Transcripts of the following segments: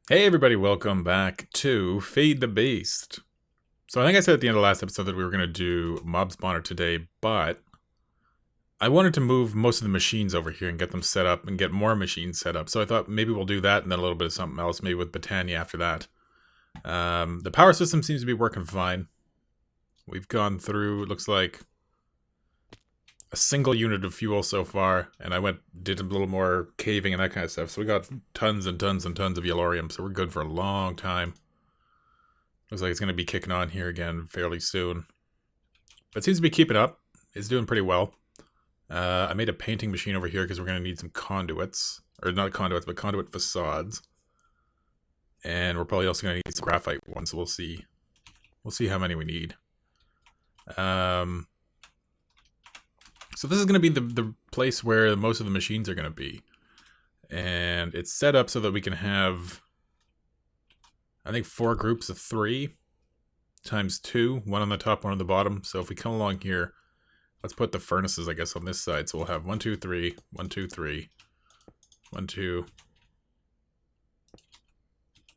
Hey everybody, welcome back to Feed the Beast. So I think I said at the end of the last episode that we were going to do Mob Spawner today, but I wanted to move most of the machines over here and get them set up and get more machines set up. So I thought maybe we'll do that and then a little bit of something else, maybe with Botania after that. The power system seems to be working fine. We've gone through, it looks like, a single unit of fuel so far, and I did a little more caving and that kind of stuff. So we got tons and tons and tons of Yellorium, so we're good for a long time. Looks like it's going to be kicking on here again fairly soon. But it seems to be keeping up. It's doing pretty well. I made a painting machine over here because we're going to need some conduits. Or not conduits, but conduit facades. And we're probably also going to need some graphite ones, so we'll see. We'll see how many we need. So this is going to be the place where most of the machines are going to be. And it's set up so that we can have, I think, 4 groups of 3 times 2. 1 on the top, 1 on the bottom. So if we come along here, let's put the furnaces, I guess, on this side. So we'll have 1, 2, 3, 1, 2, 3, 1, 2.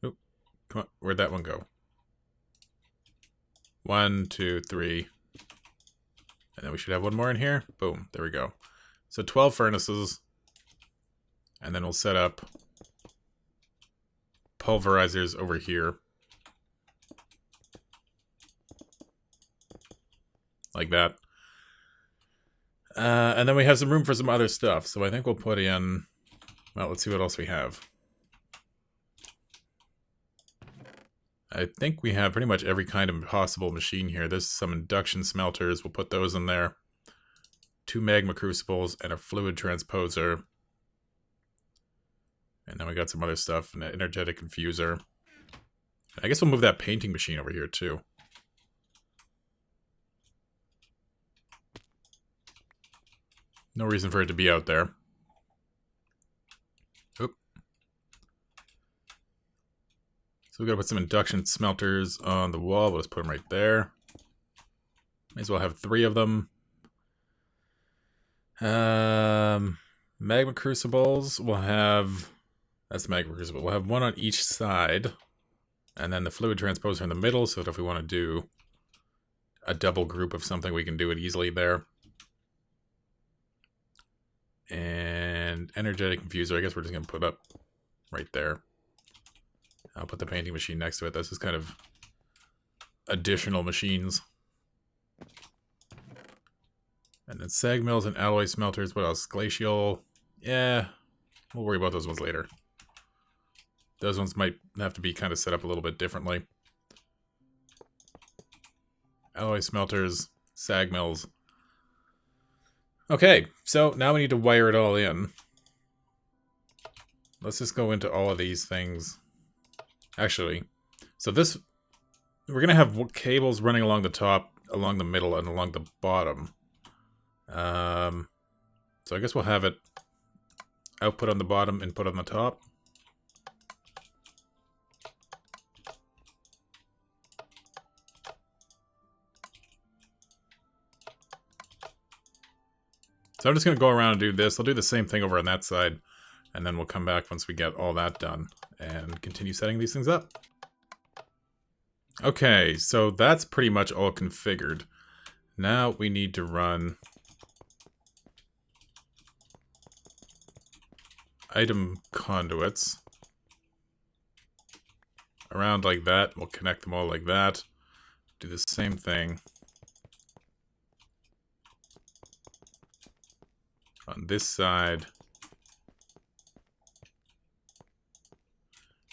Oop, come on, where'd that one go? 1, 2, 3. And then we should have 1 more in here. Boom, there we go. So 12 furnaces. And then we'll set up pulverizers over here. Like that. And then we have some room for some other stuff. So I think we'll put in... Well, let's see what else we have. I think we have pretty much every kind of possible machine here. There's some induction smelters. We'll put those in there. 2 magma crucibles and a fluid transposer. And then we got some other stuff. An energetic infuser. I guess we'll move that painting machine over here too. No reason for it to be out there. Oop. So we gotta put some induction smelters on the wall. We'll just put them right there. May as well have 3 of them. Magma crucibles. We'll have... That's the magma crucible. We'll have 1 on each side. And then the fluid transposer in the middle, so that if we want to do a double group of something, we can do it easily there. And energetic infuser, I guess we're just going to put up right there. I'll put the painting machine next to it. This is kind of additional machines. And then sag mills and alloy smelters. What else? Glacial. Yeah, we'll worry about those ones later. Those ones might have to be kind of set up a little bit differently. Alloy smelters, sag mills. Okay, so now we need to wire it all in. Let's just go into all of these things. Actually, so this... We're going to have cables running along the top, along the middle, and along the bottom. So I guess we'll have it output on the bottom, input on the top. So I'm just going to go around and do this. I'll do the same thing over on that side. And then we'll come back once we get all that done. And continue setting these things up. Okay, so that's pretty much all configured. Now we need to run... item conduits. Around like that. We'll connect them all like that. Do the same thing on this side,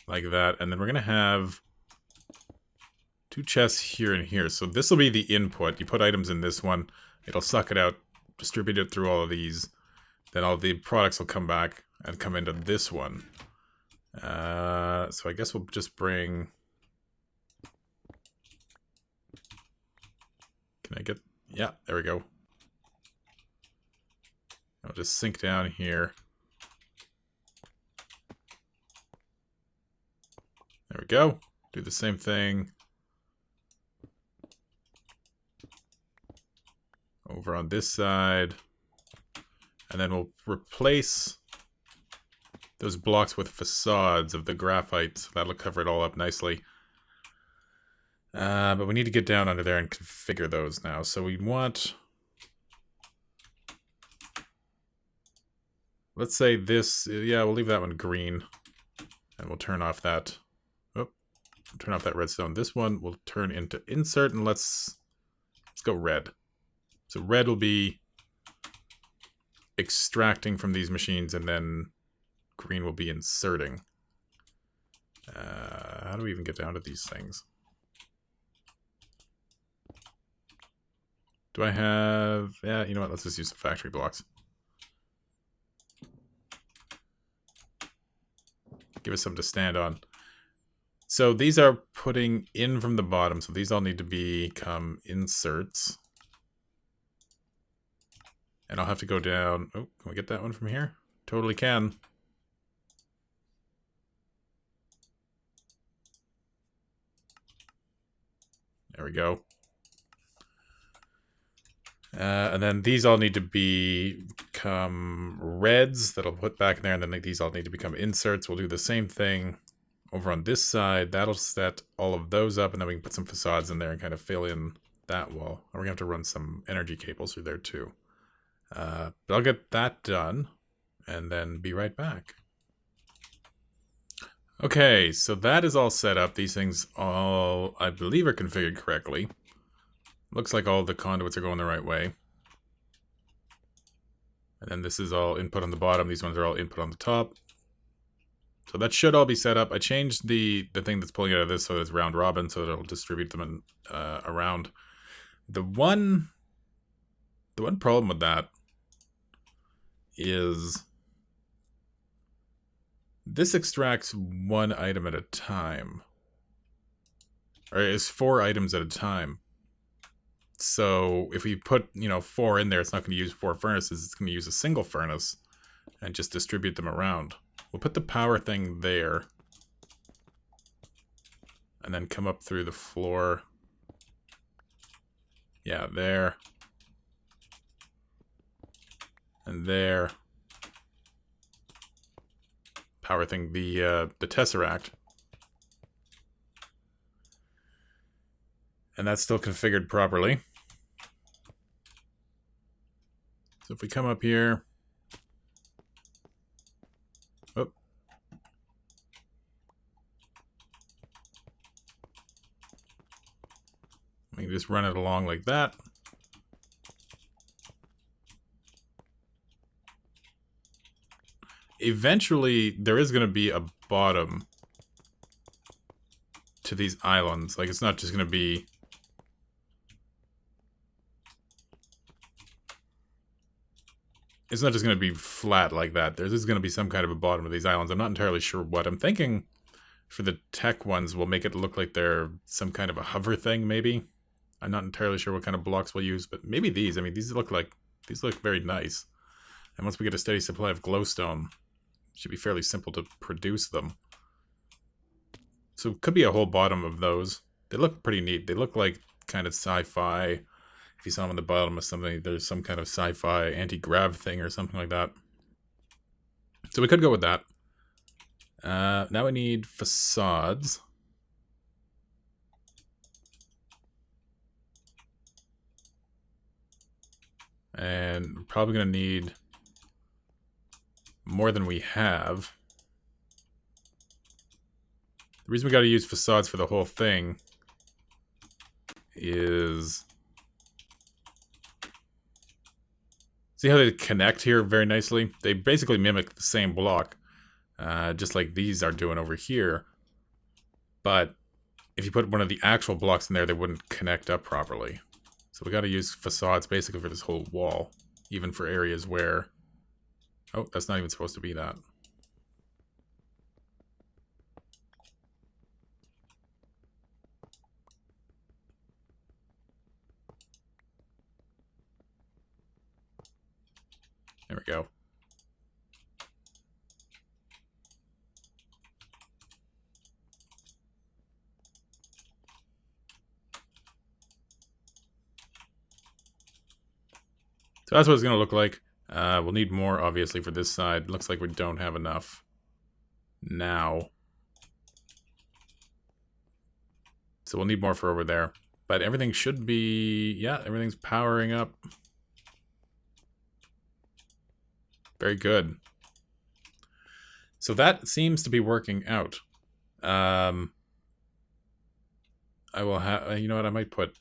like that, and then we're gonna have 2 chests here and here. So this will be the input. You put items in this one, it'll suck it out, distribute it through all of these, then all the products will come back and come into this one. So I guess we'll just bring... Can I get... Yeah, there we go. I'll just sink down here. There we go. Do the same thing over on this side. And then we'll replace those blocks with facades of the graphite, so that'll cover it all up nicely. But we need to get down under there and configure those now. So we want... Let's say this... Yeah, we'll leave that one green. And we'll turn off that... Oh, turn off that redstone. This one will turn into insert, and let's go red. So red will be extracting from these machines, and then green will be inserting. How do we even get down to these things? Do I have... Yeah, you know what? Let's just use some factory blocks. Give us something to stand on. So these are putting in from the bottom, so these all need to become inserts. And I'll have to go down... Oh, can we get that one from here? Totally can. There we go. And then these all need to become reds that I'll put back in there, and then these all need to become inserts. We'll do the same thing over on this side. That'll set all of those up, and then we can put some facades in there and kind of fill in that wall. We're going to have to run some energy cables through there too. But I'll get that done, and then be right back. Okay, so that is all set up. These things all, I believe, are configured correctly. Looks like all the conduits are going the right way. And then this is all input on the bottom. These ones are all input on the top. So that should all be set up. I changed the thing that's pulling out of this so it's round robin, so that it'll distribute them around. The one problem with that is this extracts one item at a time. Or it's 4 items at a time. So if we put, 4 in there, it's not going to use 4 furnaces. It's going to use a single furnace and just distribute them around. We'll put the power thing there. And then come up through the floor. Yeah, there. And there. Power thing, the Tesseract. And that's still configured properly. So if we come up here, oh, we can just run it along like that. Eventually, there is going to be a bottom to these islands. Like, it's not just going to be... It's not just going to be flat like that. There's going to be some kind of a bottom of these islands. I'm not entirely sure what. I'm thinking for the tech ones, we'll make it look like they're some kind of a hover thing, maybe. I'm not entirely sure what kind of blocks we'll use, but maybe these. I mean, these look very nice. And once we get a steady supply of glowstone, it should be fairly simple to produce them. So it could be a whole bottom of those. They look pretty neat. They look like kind of sci-fi. If you saw them on the bottom of something, there's some kind of sci-fi anti-grav thing or something like that. So we could go with that. Now we need facades. And we're probably going to need more than we have. The reason we got to use facades for the whole thing is... See how they connect here very nicely? They basically mimic the same block, just like these are doing over here. But if you put one of the actual blocks in there, they wouldn't connect up properly. So we got to use facades basically for this whole wall, even for areas where... Oh, that's not even supposed to be that. There we go. So that's what it's going to look like. We'll need more, obviously, for this side. Looks like we don't have enough. now. So we'll need more for over there. But everything should be... yeah, everything's powering up. Very good. So that seems to be working out. I will have... you know what, I might put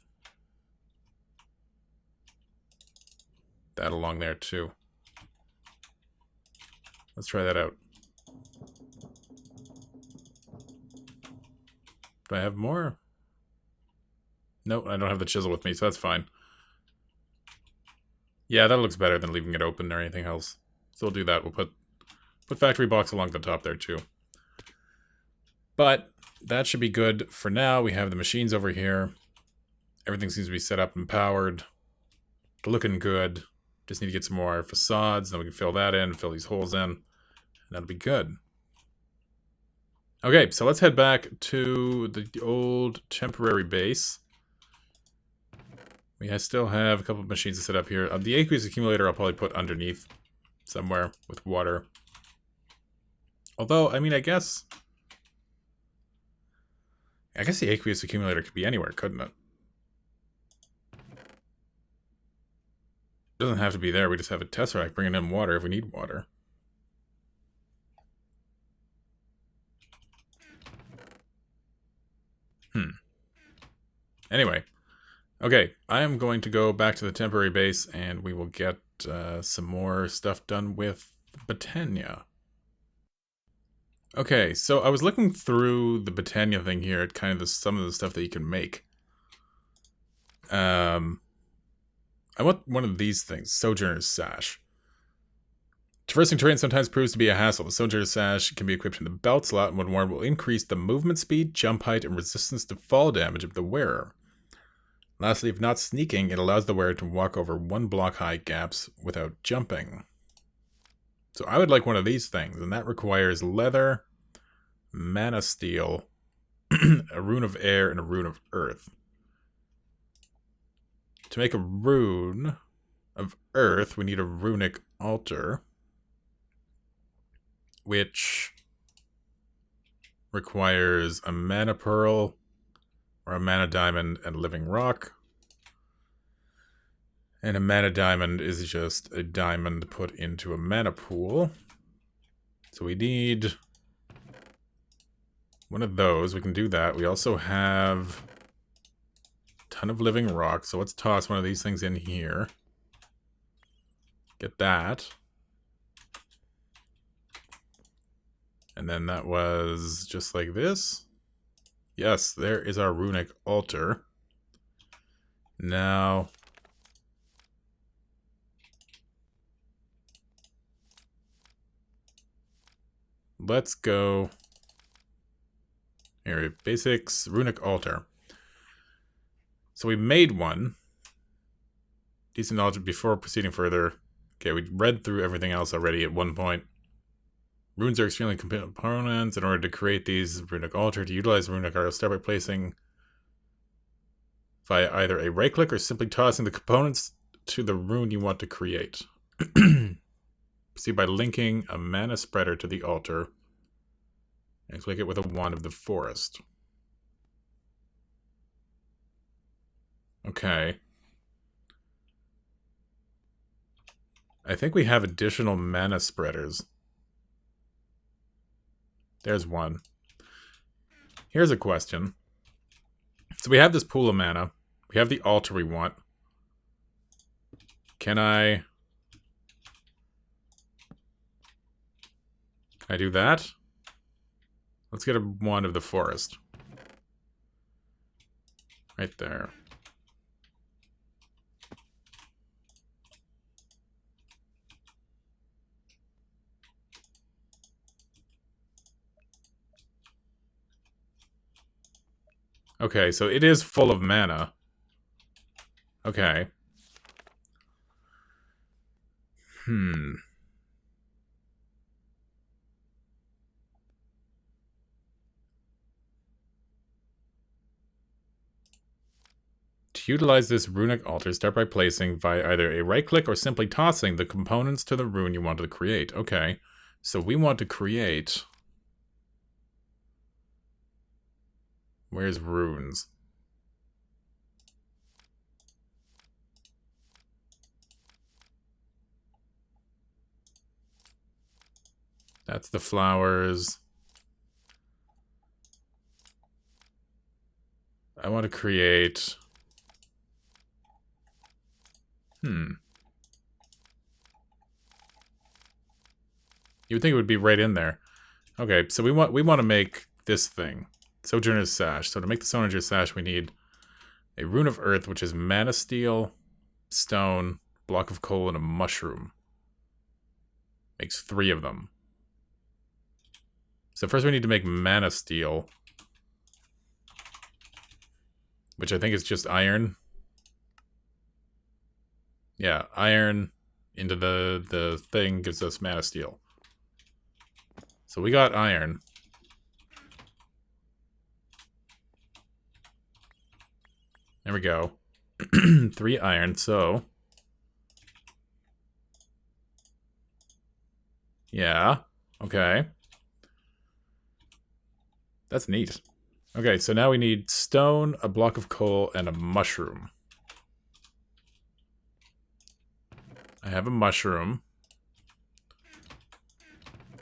that along there too. Let's try that out. Do I have more? Nope, I don't have the chisel with me, so that's fine. Yeah, that looks better than leaving it open or anything else. So we'll do that. We'll put factory box along the top there too. But that should be good for now. We have the machines over here. Everything seems to be set up and powered. Looking good. Just need to get some more facades, then we can fill that in, fill these holes in, and that'll be good. Okay, so let's head back to the old temporary base. We still have a couple of machines to set up here. The aqueous accumulator I'll probably put underneath somewhere with water. Although, I mean, I guess the aqueous accumulator could be anywhere, couldn't it? It doesn't have to be there. We just have a tesseract bringing in water if we need water. Anyway. Okay, I am going to go back to the temporary base and we will get some more stuff done with Botania. Okay, so I was looking through the Botania thing here at kind of some of the stuff that you can make. I want one of these things, Sojourner's Sash. Traversing terrain sometimes proves to be a hassle. The Sojourner's Sash can be equipped in the belt slot and when worn will increase the movement speed, jump height, and resistance to fall damage of the wearer. Lastly, if not sneaking, it allows the wearer to walk over 1 block high gaps without jumping. So I would like one of these things, and that requires leather, mana steel, a rune of air, and a rune of earth. To make a rune of earth, we need a runic altar, which requires a mana pearl, or a mana diamond and living rock. And a mana diamond is just a diamond put into a mana pool. So we need one of those. We can do that. We also have a ton of living rock. So let's toss one of these things in here. Get that. And then that was just like this. Yes, there is our runic altar. Now, let's go here. Basics, runic altar. So we made one. Decent knowledge before proceeding further. Okay, we read through everything else already at one point. Runes are extremely components. In order to create these runic altar, to utilize runic art, start by placing via either a right click or simply tossing the components to the rune you want to create. Proceed by linking a mana spreader to the altar and click it with a wand of the forest. Okay. I think we have additional mana spreaders. There's one. Here's a question. So we have this pool of mana. We have the altar we want. Can I do that? Let's get a wand of the forest. Right there. Okay, so it is full of mana. Okay. To utilize this runic altar, start by placing via either a right click or simply tossing the components to the rune you want to create. Okay, so we want to create Where's runes? That's the flowers. I want to create... You would think it would be right in there. Okay, so we want to make this thing. Sojourner's Sash. So to make the Sojourner's Sash, we need a Rune of Earth, which is mana steel, stone, block of coal, and a mushroom. Makes 3 of them. So first we need to make mana steel, which I think is just iron. Yeah, iron into the thing gives us mana steel. So we got iron. There we go. 3 iron, so... Yeah, okay. That's neat. Okay, so now we need stone, a block of coal, and a mushroom. I have a mushroom.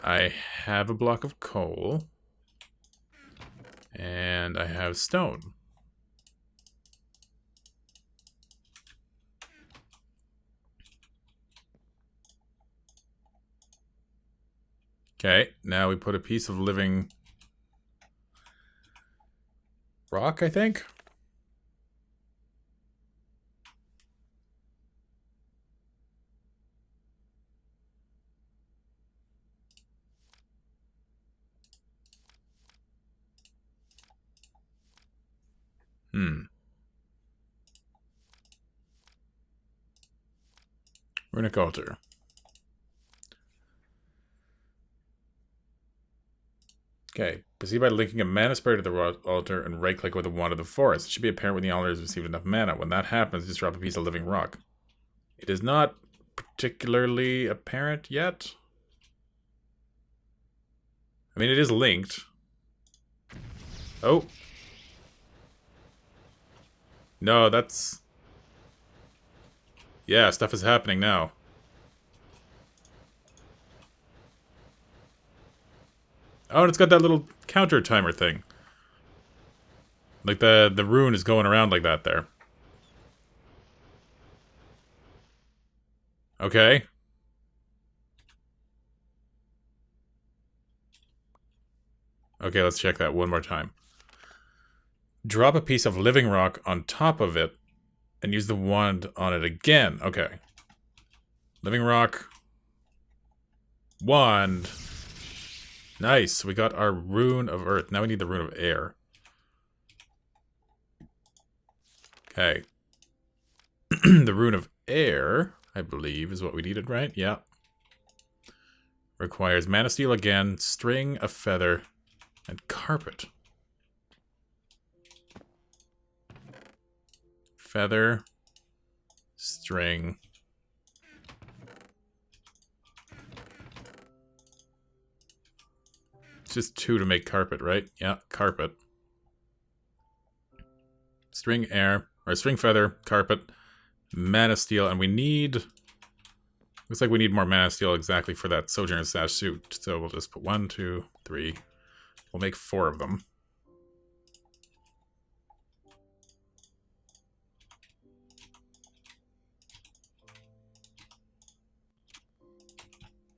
I have a block of coal. And I have stone. Okay, now we put a piece of living rock, I think. Runic altar. Okay, proceed by linking a mana spray to the altar and right-click with a wand of the forest. It should be apparent when the altar has received enough mana. When that happens, just drop a piece of living rock. It is not particularly apparent yet. I mean, it is linked. Oh. No, that's... Yeah, stuff is happening now. Oh, and it's got that little counter timer thing. Like the rune is going around like that there. Okay. Okay, let's check that one more time. Drop a piece of living rock on top of it and use the wand on it again. Okay. Living rock. Wand. Nice. We got our Rune of Earth. Now we need the Rune of Air. Okay. The Rune of Air, I believe, is what we needed, right? Yeah. Requires mana steel again, string, a feather, and carpet. Feather, string. It's just 2 to make carpet, right? Yeah, carpet. String air, or string feather, carpet, mana steel, and we need... Looks like we need more mana steel exactly for that Sojourner's Sash suit. So we'll just put 1, 2, 3. We'll make 4 of them.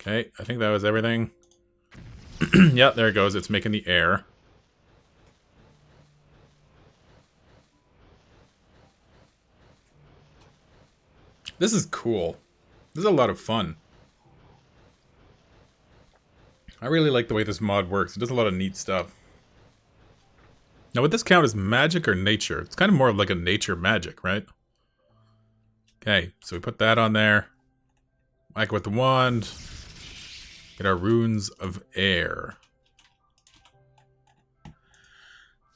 Okay, I think that was everything. Yeah, there it goes. It's making the air. This is cool. This is a lot of fun. I really like the way this mod works. It does a lot of neat stuff. Now, would this count as magic or nature? It's kind of more of like a nature magic, right? Okay, so we put that on there. Whack with the wand. Get our runes of air.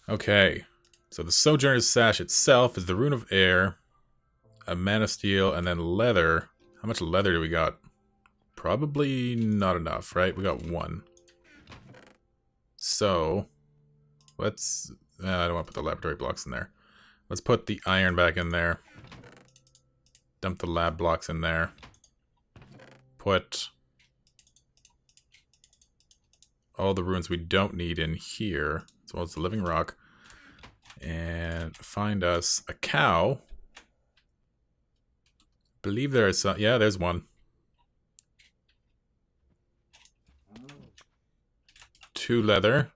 Okay, so the Sojourner's Sash itself is the rune of air, a mana steel, and then leather. How much leather do we got? Probably not enough, right? We got 1. So, let's I don't want to put the laboratory blocks in there. Let's put the iron back in there. Dump the lab blocks in there. Put all the ruins we don't need in here, as well as the living rock. And find us a cow. Believe there is some. Yeah, there's one. 2 leather.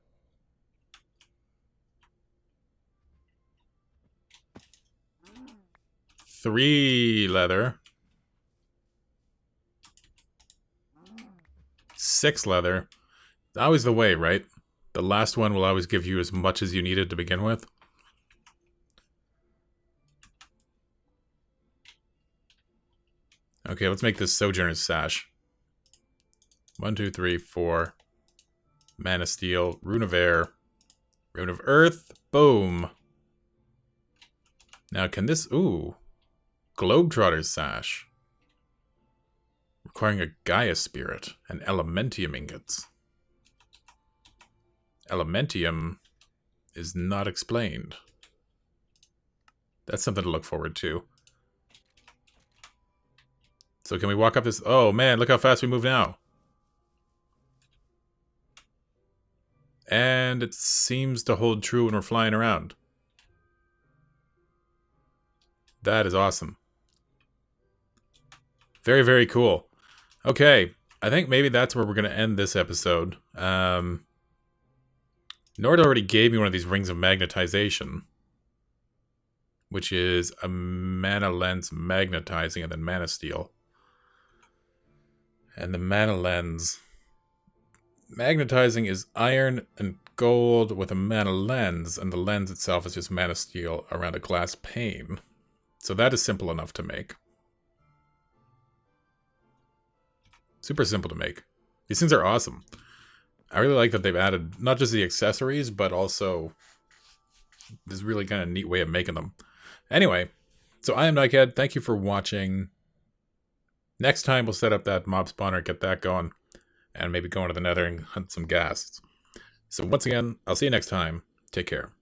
3 leather. 6 leather. Always the way, right? The last one will always give you as much as you needed to begin with. Okay, let's make this Sojourner's Sash. 1, 2, 3, 4. Man of Steel. Rune of Air. Rune of Earth. Boom. Now, can this... Ooh. Globetrotter's Sash. Requiring a Gaia Spirit. And Elementium ingots. Elementium is not explained. That's something to look forward to. So can we walk up this... Oh, man, look how fast we move now. And it seems to hold true when we're flying around. That is awesome. Very, very cool. Okay, I think maybe that's where we're going to end this episode. Nord already gave me one of these rings of magnetization, which is a mana lens magnetizing and then mana steel. And the mana lens magnetizing is iron and gold with a mana lens, and the lens itself is just mana steel around a glass pane. So that is simple enough to make. Super simple to make. These things are awesome. I really like that they've added not just the accessories, but also this really kind of neat way of making them. Anyway, so I am Nightcat. Thank you for watching. Next time we'll set up that mob spawner, get that going, and maybe go into the nether and hunt some ghasts. So once again, I'll see you next time. Take care.